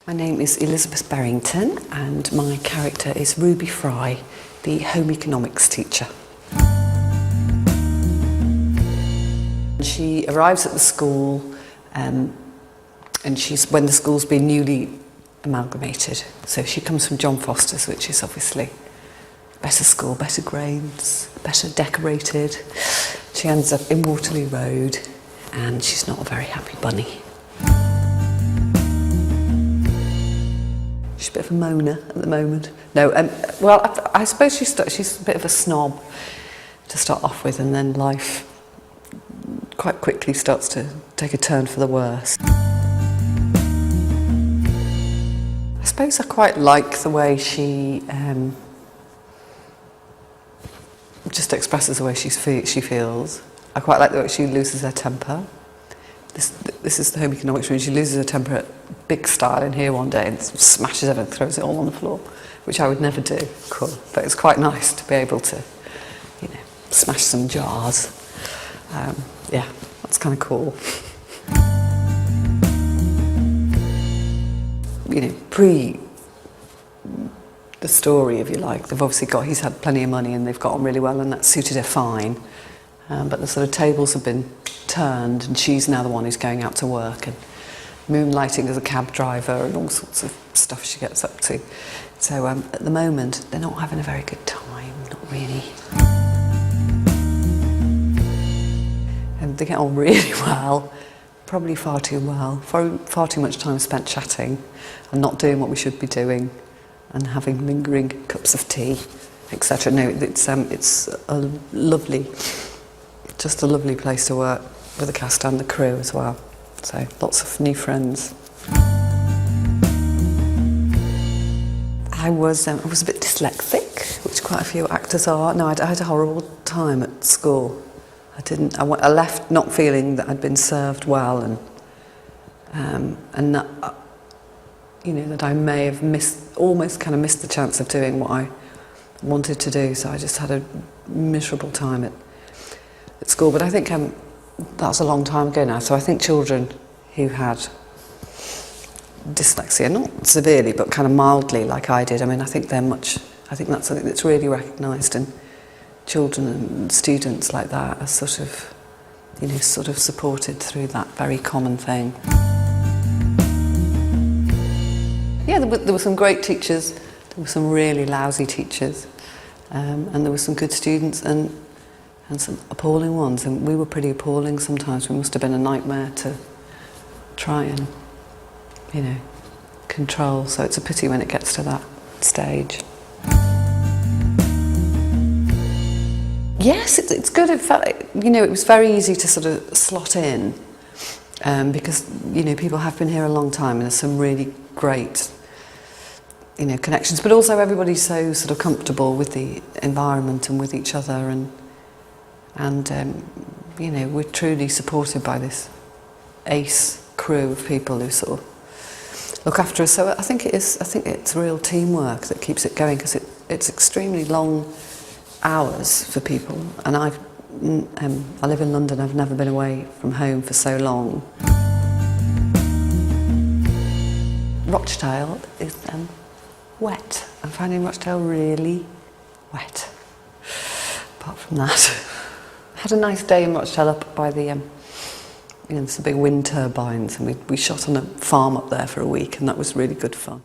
My name is Elizabeth Berrington and my character is Ruby Fry, the home economics teacher. She arrives at the school and when the school's been newly amalgamated. So she comes from John Foster's, which is obviously a better school, better grades, better decorated. She ends up in Waterloo Road and she's not a very happy bunny. She's a bit of a moaner at the moment. No, well, I suppose she's a bit of a snob to start off with, and then life quite quickly starts to take a turn for the worse. I suppose I quite like the way she just expresses the way she feels. I quite like the way she loses her temper. This is the home economics room. She loses her temper at big style in here one day and smashes everything, throws it all on the floor, which I would never do. Cool. But it's quite nice to be able to, you know, smash some jars. Yeah, that's kind of cool. You know, pre the story, if you like, he's had plenty of money and they've got on really well and that suited her fine. But the sort of tables have been turned and she's now the one who's going out to work and moonlighting as a cab driver and all sorts of stuff she gets up to. So at the moment, they're not having a very good time, not really. And they get on really well, probably far too well, far too much time spent chatting and not doing what we should be doing and having lingering cups of tea, etc. No, it's a lovely, just a lovely place to work with the cast and the crew as well. So lots of new friends. I was a bit dyslexic, which quite a few actors are. No, I had a horrible time at school. I left not feeling that I'd been served well, and that, you know, that I may have almost kind of missed the chance of doing what I wanted to do. So I just had a miserable time at school. But I think that's a long time ago now. So I think children who had dyslexia, not severely, but kind of mildly, like I did. I mean, I think that's something that's really recognised, and children and students like that are sort of supported through that very common thing. Yeah, there were some great teachers, there were some really lousy teachers, and there were some good students and some appalling ones, and we were pretty appalling sometimes. We must have been a nightmare to try and, you know, control, so it's a pity when it gets to that stage. Yes, it's good. It felt, you know, it was very easy to sort of slot in, because, you know, people have been here a long time and there's some really great, you know, connections, but also everybody's so sort of comfortable with the environment and with each other, and you know, we're truly supported by this ace crew of people who sort of look after us. So I think it's real teamwork that keeps it going, because it's extremely long hours for people, and I live in London. I've never been away from home for so long. Rochdale is wet. I'm finding Rochdale really wet. Apart from that, I had a nice day in Rochdale up by the, you know, some big wind turbines, and we shot on a farm up there for a week, and that was really good fun.